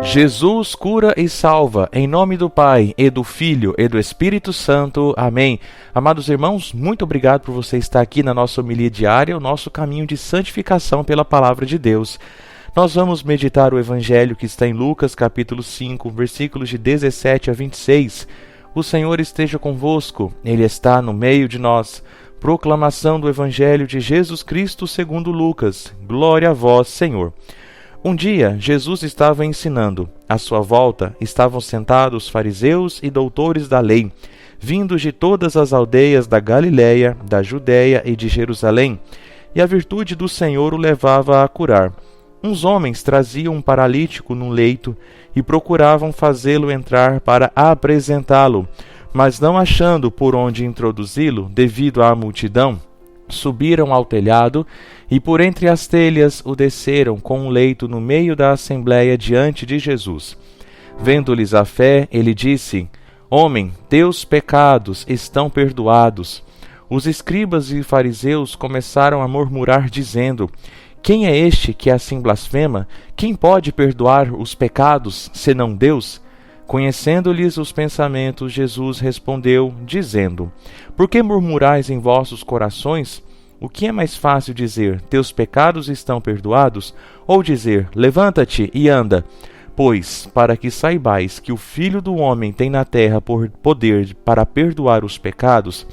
Jesus cura e salva, em nome do Pai, e do Filho, e do Espírito Santo. Amém. Amados irmãos, muito obrigado por você estar aqui na nossa homilia diária, o nosso caminho de santificação pela Palavra de Deus. Nós vamos meditar o Evangelho que está em Lucas, capítulo 5, versículos de 17 a 26. O Senhor esteja convosco, Ele está no meio de nós. Proclamação do Evangelho de Jesus Cristo segundo Lucas. Glória a vós, Senhor. Um dia, Jesus estava ensinando. À sua volta estavam sentados fariseus e doutores da lei, vindos de todas as aldeias da Galiléia, da Judéia e de Jerusalém, e a virtude do Senhor o levava a curar. Uns homens traziam um paralítico num leito e procuravam fazê-lo entrar para apresentá-lo, mas não achando por onde introduzi-lo, devido à multidão, subiram ao telhado e por entre as telhas o desceram com um leito no meio da assembleia diante de Jesus. Vendo-lhes a fé, ele disse: Homem, teus pecados estão perdoados. Os escribas e fariseus começaram a murmurar, dizendo: Quem é este que assim blasfema? Quem pode perdoar os pecados, senão Deus? Conhecendo-lhes os pensamentos, Jesus respondeu, dizendo: Por que murmurais em vossos corações? O que é mais fácil dizer, teus pecados estão perdoados? Ou dizer, levanta-te e anda? Pois, para que saibais que o Filho do Homem tem na terra poder para perdoar os pecados,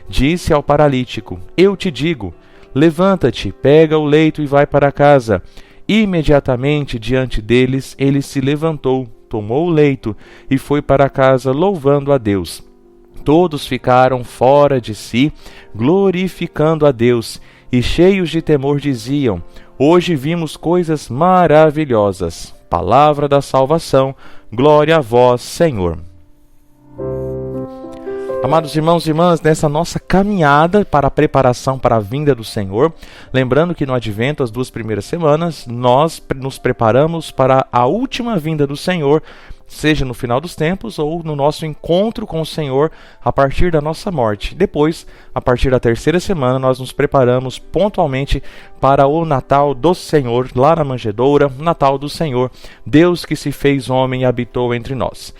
disse ao paralítico, eu te digo, levanta-te, pega o leito e vai para casa. Imediatamente diante deles, ele se levantou, tomou o leito e foi para casa louvando a Deus. Todos ficaram fora de si, glorificando a Deus, e cheios de temor diziam, hoje vimos coisas maravilhosas. Palavra da salvação, glória a vós, Senhor. Amados irmãos e irmãs, nessa nossa caminhada para a preparação para a vinda do Senhor, lembrando que no Advento, as 2 primeiras semanas, nós nos preparamos para a última vinda do Senhor, seja no final dos tempos ou no nosso encontro com o Senhor a partir da nossa morte. Depois, a partir da 3ª semana, nós nos preparamos pontualmente para o Natal do Senhor, lá na manjedoura, Natal do Senhor, Deus que se fez homem e habitou entre nós.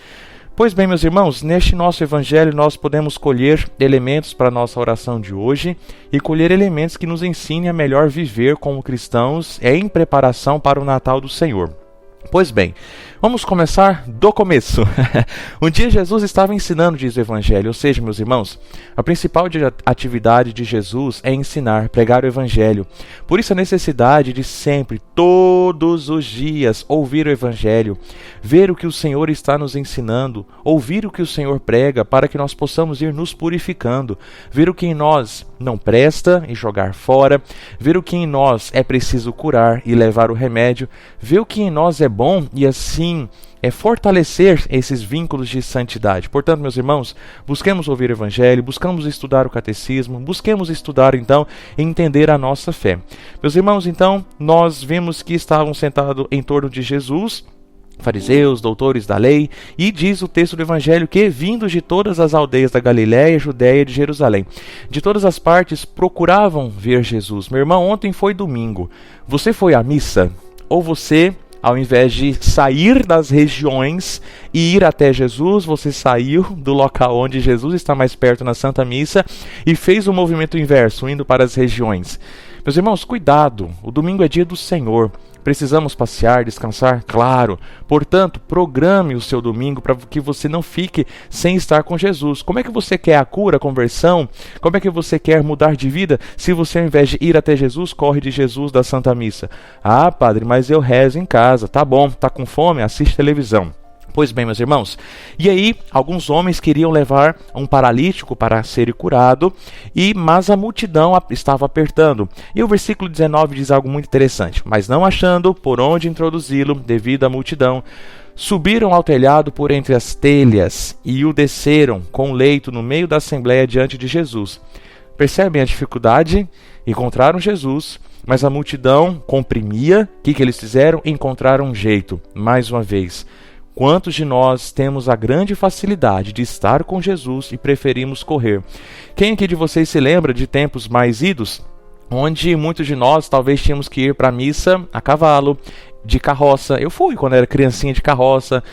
Pois bem, meus irmãos, neste nosso Evangelho nós podemos colher elementos para a nossa oração de hoje e colher elementos que nos ensinem a melhor viver como cristãos em preparação para o Natal do Senhor. Pois bem, vamos começar do começo. Um dia Jesus estava ensinando, diz o Evangelho, ou seja, meus irmãos, a principal atividade de Jesus é ensinar, pregar o Evangelho. Por isso a necessidade de sempre, todos os dias, ouvir o Evangelho, ver o que o Senhor está nos ensinando, ouvir o que o Senhor prega para que nós possamos ir nos purificando, ver o que em nós não presta e jogar fora, ver o que em nós é preciso curar e levar o remédio, ver o que em nós é bom e assim fortalecer esses vínculos de santidade. Portanto, meus irmãos, busquemos ouvir o Evangelho, buscamos estudar o Catecismo, busquemos estudar então e entender a nossa fé. Meus irmãos, então, nós vimos que estavam sentados em torno de Jesus, fariseus, doutores da lei, e diz o texto do Evangelho que, vindos de todas as aldeias da Galiléia, Judéia e de Jerusalém, de todas as partes procuravam ver Jesus. Meu irmão, ontem foi domingo. Você foi à missa? Ou você, ao invés de sair das regiões e ir até Jesus, você saiu do local onde Jesus está mais perto na Santa Missa e fez o movimento inverso, indo para as regiões. Meus irmãos, cuidado, o domingo é dia do Senhor. Precisamos passear, descansar? Claro. Portanto, programe o seu domingo para que você não fique sem estar com Jesus. Como é que você quer a cura, a conversão? Como é que você quer mudar de vida se você, ao invés de ir até Jesus, corre de Jesus da Santa Missa? Ah, padre, mas eu rezo em casa. Tá bom, tá com fome? Assiste televisão. Pois bem, meus irmãos, e aí alguns homens queriam levar um paralítico para ser curado, mas a multidão estava apertando. E o versículo 19 diz algo muito interessante. Mas não achando por onde introduzi-lo, devido à multidão, subiram ao telhado por entre as telhas e o desceram com o leito no meio da assembleia diante de Jesus. Percebem a dificuldade? Encontraram Jesus, mas a multidão comprimia. O que eles fizeram? Encontraram um jeito, mais uma vez. Quantos de nós temos a grande facilidade de estar com Jesus e preferimos correr? Quem aqui de vocês se lembra de tempos mais idos, onde muitos de nós talvez tínhamos que ir para a missa a cavalo, de carroça. Eu fui quando era criancinha de carroça.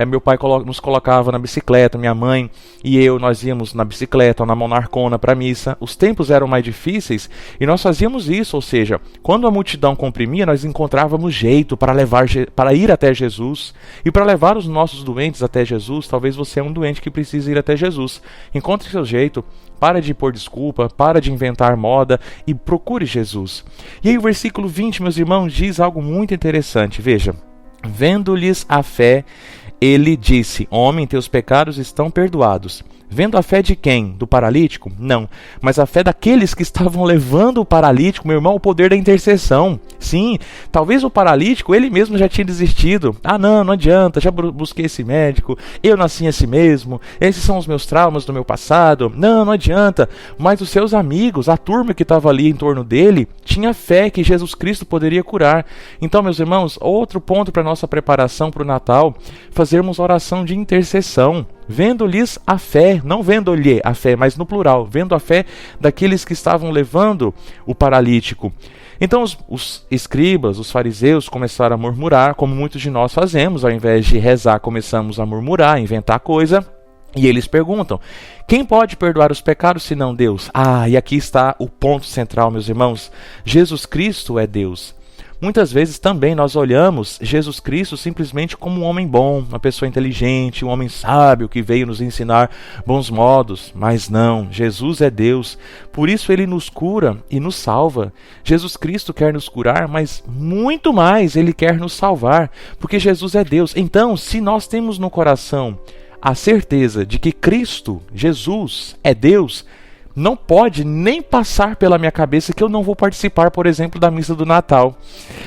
Meu pai nos colocava na bicicleta, minha mãe e eu, nós íamos na bicicleta ou na monarcona para a missa. Os tempos eram mais difíceis e nós fazíamos isso, ou seja, quando a multidão comprimia, nós encontrávamos jeito para ir até Jesus e para levar os nossos doentes até Jesus. Talvez você é um doente que precisa ir até Jesus. Encontre seu jeito. Para de pôr desculpa, para de inventar moda e procure Jesus. E aí o versículo 20, meus irmãos, diz algo muito interessante. Veja, vendo-lhes a fé, ele disse: homem, teus pecados estão perdoados. Vendo a fé de quem? Do paralítico? Não, mas a fé daqueles que estavam levando o paralítico, meu irmão, o poder da intercessão. Sim, talvez o paralítico, ele mesmo já tinha desistido. Não adianta, já busquei esse médico, eu nasci assim mesmo, esses são os meus traumas do meu passado, não adianta. Mas os seus amigos, a turma que estava ali em torno dele, tinha fé que Jesus Cristo poderia curar. Então, meus irmãos, outro ponto para a nossa preparação para o Natal, fazermos oração de intercessão. Vendo-lhes a fé, não vendo-lhe a fé, mas no plural, vendo a fé daqueles que estavam levando o paralítico. Então os escribas, os fariseus começaram a murmurar, como muitos de nós fazemos, ao invés de rezar começamos a murmurar, a inventar coisa. E eles perguntam: quem pode perdoar os pecados senão Deus? E aqui está o ponto central, meus irmãos. Jesus Cristo é Deus. Muitas vezes também nós olhamos Jesus Cristo simplesmente como um homem bom, uma pessoa inteligente, um homem sábio que veio nos ensinar bons modos. Mas não, Jesus é Deus. Por isso ele nos cura e nos salva. Jesus Cristo quer nos curar, mas muito mais ele quer nos salvar, porque Jesus é Deus. Então, se nós temos no coração a certeza de que Cristo, Jesus, é Deus, não pode nem passar pela minha cabeça que eu não vou participar, por exemplo, da missa do Natal.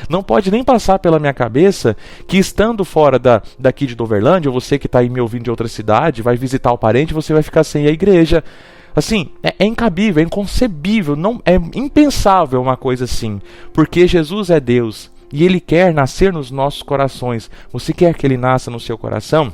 Não pode nem passar pela minha cabeça que, estando fora daqui de Doverlândia, ou você que está aí me ouvindo de outra cidade, vai visitar o parente, você vai ficar sem a igreja. Assim, é incabível, é inconcebível, não, é impensável uma coisa assim, porque Jesus é Deus e Ele quer nascer nos nossos corações. Você quer que Ele nasça no seu coração?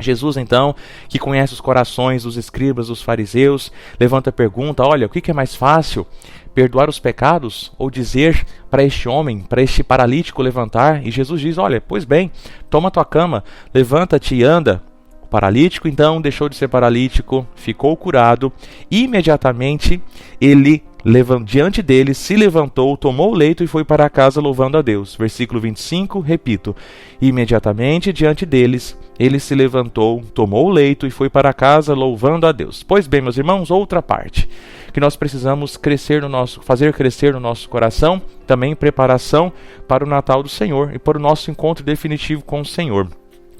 Jesus, então, que conhece os corações dos escribas, dos fariseus, levanta a pergunta: olha, o que é mais fácil? Perdoar os pecados ou dizer para este homem, para este paralítico levantar? E Jesus diz: olha, pois bem, toma tua cama, levanta-te e anda. O paralítico, então, deixou de ser paralítico, ficou curado. Imediatamente, ele diante dele, se levantou, tomou o leito e foi para casa louvando a Deus. Versículo 25, repito: imediatamente diante deles, ele se levantou, tomou o leito e foi para casa louvando a Deus. Pois bem, meus irmãos, outra parte que nós precisamos fazer crescer no nosso coração, também em preparação para o Natal do Senhor e para o nosso encontro definitivo com o Senhor.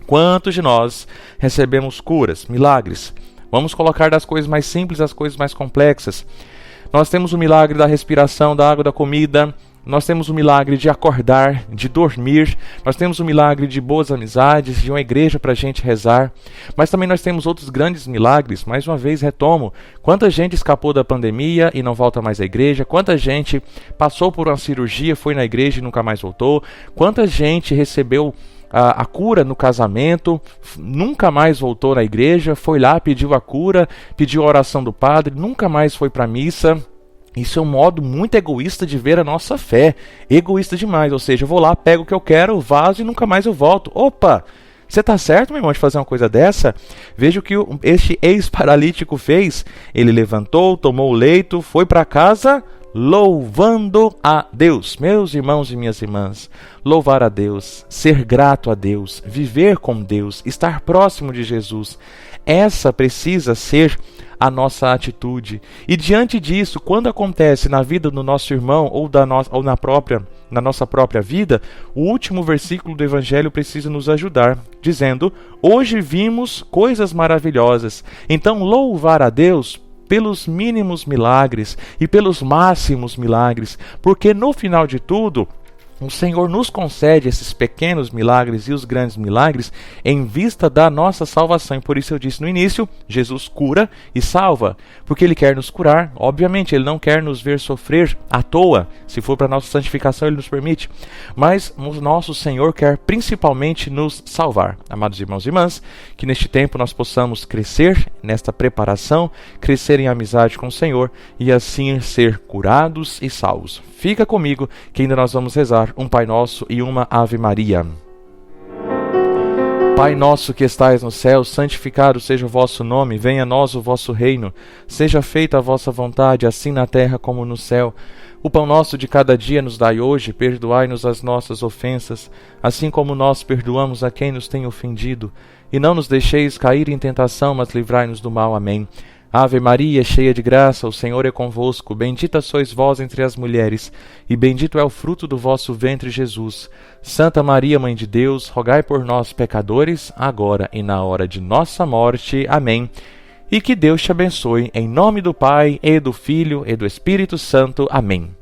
Quantos de nós recebemos curas, milagres? Vamos colocar das coisas mais simples às coisas mais complexas. Nós temos o milagre da respiração, da água, da comida. Nós temos o milagre de acordar, de dormir. Nós temos o milagre de boas amizades, de uma igreja para a gente rezar. Mas também nós temos outros grandes milagres. Mais uma vez retomo: quanta gente escapou da pandemia e não volta mais à igreja? Quanta gente passou por uma cirurgia, foi na igreja e nunca mais voltou? Quanta gente recebeu a cura no casamento, nunca mais voltou na igreja, foi lá, pediu a cura, pediu a oração do padre, nunca mais foi para a missa? Isso é um modo muito egoísta de ver a nossa fé, egoísta demais, ou seja, eu vou lá, pego o que eu quero, vazo e nunca mais eu volto. Opa! Você está certo, meu irmão, de fazer uma coisa dessa? Veja o que este ex-paralítico fez. Ele levantou, tomou o leito, foi para casa louvando a Deus. Meus irmãos e minhas irmãs, louvar a Deus, ser grato a Deus, viver com Deus, estar próximo de Jesus, essa precisa ser a nossa atitude. E diante disso, quando acontece na vida do nosso irmão ou na nossa própria vida, o último versículo do Evangelho precisa nos ajudar, dizendo: hoje vimos coisas maravilhosas. Então, louvar a Deus pelos mínimos milagres e pelos máximos milagres, porque no final de tudo, o Senhor nos concede esses pequenos milagres e os grandes milagres em vista da nossa salvação. E por isso eu disse no início, Jesus cura e salva, porque Ele quer nos curar. Obviamente, Ele não quer nos ver sofrer à toa. Se for para nossa santificação, Ele nos permite. Mas o nosso Senhor quer principalmente nos salvar. Amados irmãos e irmãs, que neste tempo nós possamos crescer nesta preparação, crescer em amizade com o Senhor e assim ser curados e salvos. Fica comigo que ainda nós vamos rezar rezar um Pai Nosso e uma Ave Maria. Pai nosso que estais no céu, santificado seja o vosso nome, venha a nós o vosso reino, seja feita a vossa vontade, assim na terra como no céu. O pão nosso de cada dia nos dai hoje, perdoai-nos as nossas ofensas, assim como nós perdoamos a quem nos tem ofendido. E não nos deixeis cair em tentação, mas livrai-nos do mal. Amém. Ave Maria, cheia de graça, o Senhor é convosco, bendita sois vós entre as mulheres, e bendito é o fruto do vosso ventre, Jesus. Santa Maria, Mãe de Deus, rogai por nós, pecadores, agora e na hora de nossa morte. Amém. E que Deus te abençoe, em nome do Pai, e do Filho, e do Espírito Santo. Amém.